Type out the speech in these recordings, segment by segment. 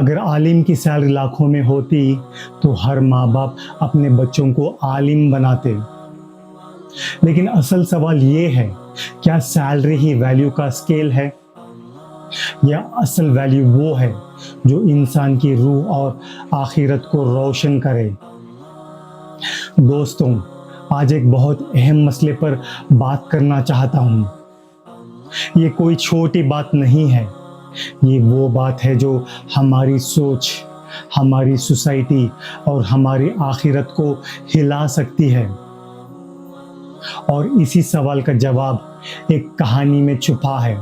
अगर आलिम की सैलरी लाखों में होती तो हर माँ बाप अपने बच्चों को आलिम बनाते। लेकिन असल सवाल ये है, क्या सैलरी ही वैल्यू का स्केल है, या असल वैल्यू वो है जो इंसान की रूह और आखिरत को रोशन करे। दोस्तों, आज एक बहुत अहम मसले पर बात करना चाहता हूँ। ये कोई छोटी बात नहीं है, ये वो बात है जो हमारी सोच, हमारी सोसाइटी और हमारी आखिरत को हिला सकती है। और इसी सवाल का जवाब एक कहानी में छुपा है।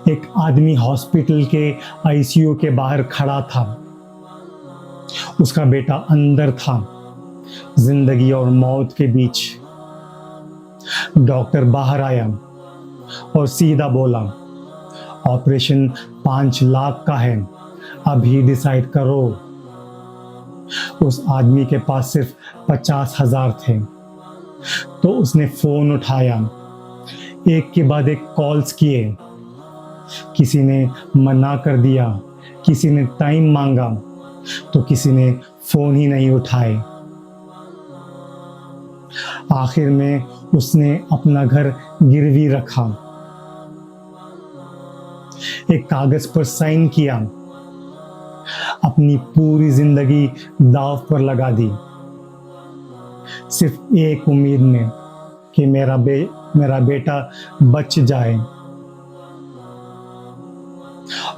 एक आदमी हॉस्पिटल के आईसीयू के बाहर खड़ा था। उसका बेटा अंदर था, जिंदगी और मौत के बीच। डॉक्टर बाहर आया और सीधा बोला, ऑपरेशन 5 लाख का है, अभी डिसाइड करो। उस आदमी के पास सिर्फ 50,000 थे, तो उसने फोन उठाया, एक के बाद एक कॉल्स किए। किसी ने मना कर दिया, किसी ने टाइम मांगा, तो किसी ने फोन ही नहीं उठाए। आखिर में उसने अपना घर गिरवी रखा, एक कागज पर साइन किया, अपनी पूरी जिंदगी दांव पर लगा दी, सिर्फ एक उम्मीद में कि मेरा बेटा बच जाए।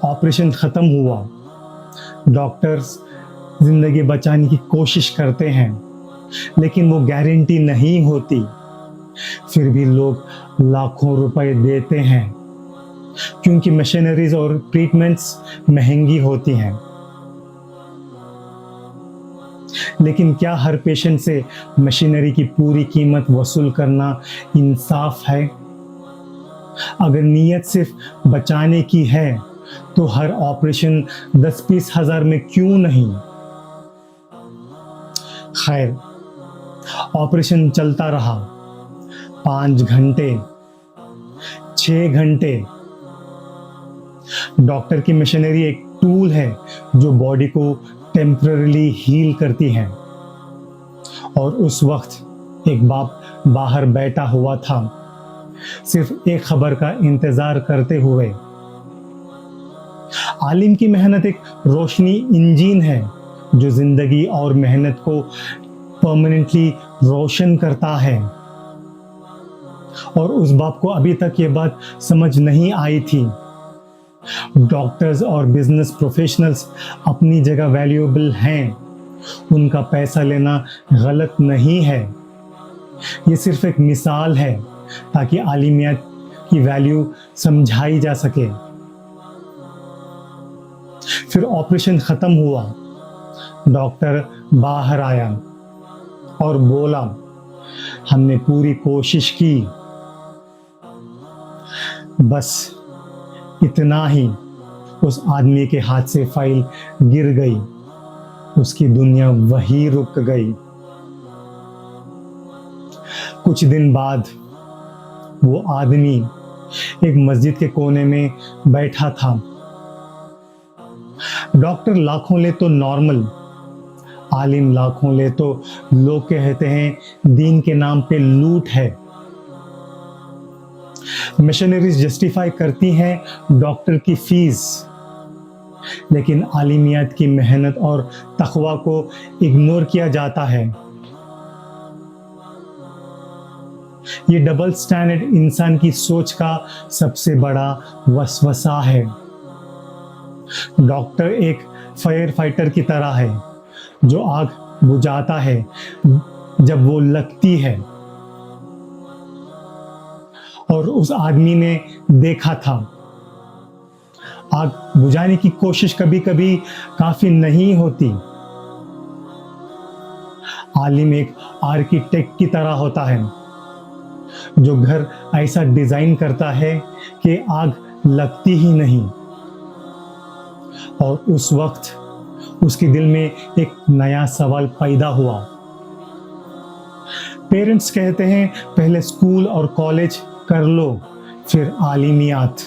ऑपरेशन खत्म हुआ, डॉक्टर्स जिंदगी बचाने की कोशिश करते हैं, लेकिन वो गारंटी नहीं होती। फिर भी लोग लाखों रुपए देते हैं, क्योंकि मशीनरीज और ट्रीटमेंट्स महंगी होती हैं। लेकिन क्या हर पेशेंट से मशीनरी की पूरी कीमत वसूल करना इंसाफ है? अगर नीयत सिर्फ बचाने की है, तो हर ऑपरेशन 10-20 हजार में क्यों नहीं? खैर, ऑपरेशन चलता रहा, 5 घंटे, 6 घंटे। डॉक्टर की मशीनरी एक टूल है जो बॉडी को टेम्पररीली हील करती है। और उस वक्त एक बाप बाहर बैठा हुआ था, सिर्फ एक खबर का इंतजार करते हुए। आलिम की मेहनत एक रोशनी इंजन है जो जिंदगी और मेहनत को परमानेंटली रोशन करता है। और उस बाप को अभी तक ये बात समझ नहीं आई थी। डॉक्टर्स और बिजनेस प्रोफेशनल्स अपनी जगह वैल्यूएबल हैं, उनका पैसा लेना गलत नहीं है। ये सिर्फ एक मिसाल है ताकि आलिमियत की वैल्यू समझाई जा सके। फिर ऑपरेशन खत्म हुआ, डॉक्टर बाहर आया और बोला, हमने पूरी कोशिश की, बस इतना ही। उस आदमी के हाथ से फाइल गिर गई, उसकी दुनिया वहीं रुक गई। कुछ दिन बाद वो आदमी एक मस्जिद के कोने में बैठा था। डॉक्टर लाखों ले तो नॉर्मल, आलिम लाखों ले तो लोग कहते हैं दीन के नाम पे लूट है। मिशनरीज जस्टिफाई करती हैं डॉक्टर की फीस, लेकिन आलिमियत की मेहनत और तकवा को इग्नोर किया जाता है। ये डबल स्टैंडर्ड इंसान की सोच का सबसे बड़ा वसवसा है। डॉक्टर एक फायर फाइटर की तरह है जो आग बुझाता है जब वो लगती है। और उस आदमी ने देखा था, आग बुझाने की कोशिश कभी कभी काफी नहीं होती। आलिम एक आर्किटेक्ट की तरह होता है जो घर ऐसा डिजाइन करता है कि आग लगती ही नहीं। और उस वक्त उसके दिल में एक नया सवाल पैदा हुआ। पेरेंट्स कहते हैं पहले स्कूल और कॉलेज कर लो, फिर आलिमियात।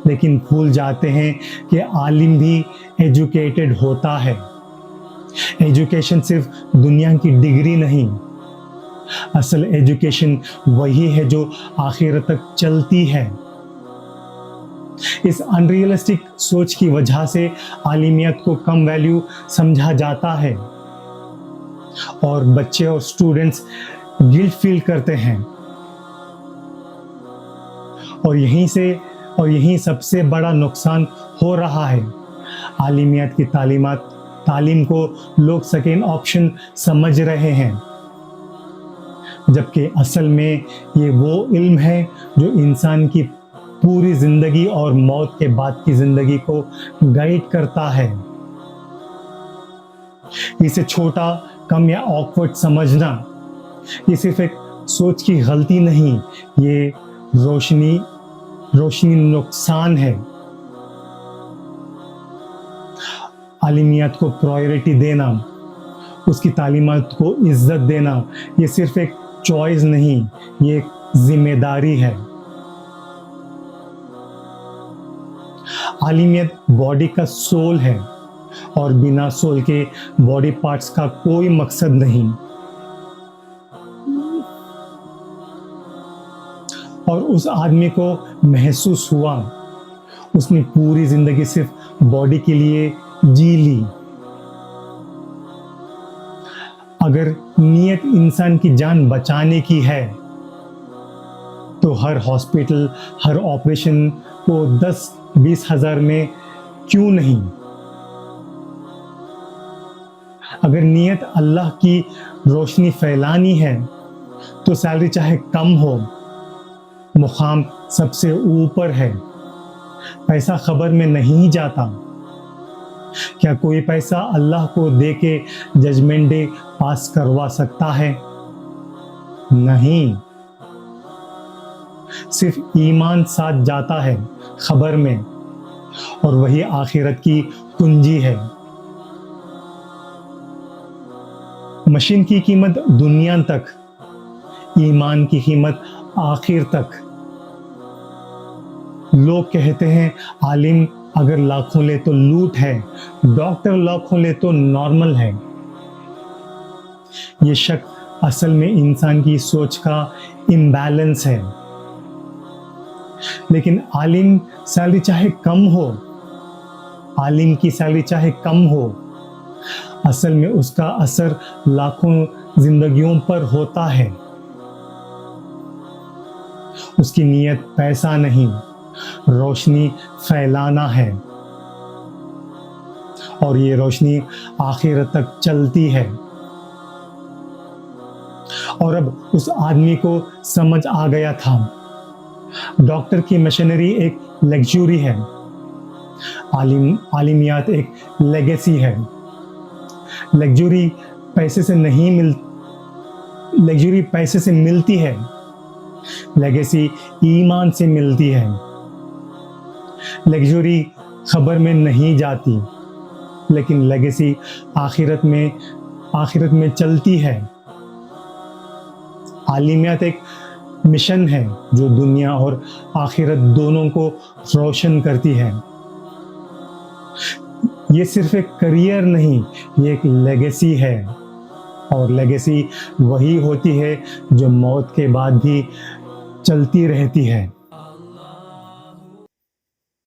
लेकिन भूल जाते हैं कि आलिम भी एजुकेटेड होता है। एजुकेशन सिर्फ दुनिया की डिग्री नहीं, असल एजुकेशन वही है जो आखिरत तक चलती है। इस अनरियलिस्टिक सोच की वजह से आलिमियत को कम वैल्यू समझा जाता है और बच्चे और स्टूडेंट्स गिल्ट फील करते हैं। और यहीं सबसे बड़ा नुकसान हो रहा है। आलिमियत की तालीम को लोग सेकेंड ऑप्शन समझ रहे हैं, जबकि असल में ये वो इल्म है जो इंसान की पूरी जिंदगी और मौत के बाद की जिंदगी को गाइड करता है। इसे छोटा, कम या ऑकवर्ड समझना ये सिर्फ एक सोच की गलती नहीं, ये रोशनी नुकसान है। आलिमियत को प्रायोरिटी देना, उसकी तालीमात को इज्जत देना, ये सिर्फ एक चॉइस नहीं, ये एक जिम्मेदारी है। आलिमियत बॉडी का सोल है और बिना सोल के बॉडी पार्ट्स का कोई मकसद नहीं। और उस आदमी को महसूस हुआ उसने पूरी जिंदगी सिर्फ बॉडी के लिए जी ली। अगर नीयत इंसान की जान बचाने की है तो हर हॉस्पिटल, हर ऑपरेशन को 10-20 हज़ार में क्यों नहीं? अगर नीयत अल्लाह की रोशनी फैलानी है तो सैलरी चाहे कम हो, मुकाम सबसे ऊपर है। पैसा खबर में नहीं जाता। क्या कोई पैसा अल्लाह को दे के जजमेंट डे पास करवा सकता है? नहीं। सिर्फ ईमान साथ जाता है खबर में, और वही आखिरत की कुंजी है। मशीन की कीमत दुनिया तक, ईमान की कीमत आखिर तक। लोग कहते हैं आलिम अगर लाखों ले तो लूट है, डॉक्टर लाखों ले तो नॉर्मल है। ये शक असल में इंसान की सोच का इम्बैलेंस है। लेकिन आलिम सैलरी चाहे कम हो, आलिम की सैलरी चाहे कम हो, असल में उसका असर लाखों जिंदगियों पर होता है। उसकी नीयत पैसा नहीं, रोशनी फैलाना है, और ये रोशनी आखिरत तक चलती है। और अब उस आदमी को समझ आ गया था, डॉक्टर की मशीनरी एक लग्जरी है, आलिमियत एक लेगेसी है। लग्जरी पैसे से मिलती है, लेगेसी ईमान से मिलती है। लग्जरी खबर में नहीं जाती, लेकिन लेगेसी आखिरत में चलती है। आलिमियत एक मिशन है जो दुनिया और आखिरत दोनों को रोशन करती है। ये सिर्फ एक करियर नहीं, ये एक लेगेसी है, और लेगेसी वही होती है जो मौत के बाद भी चलती रहती है।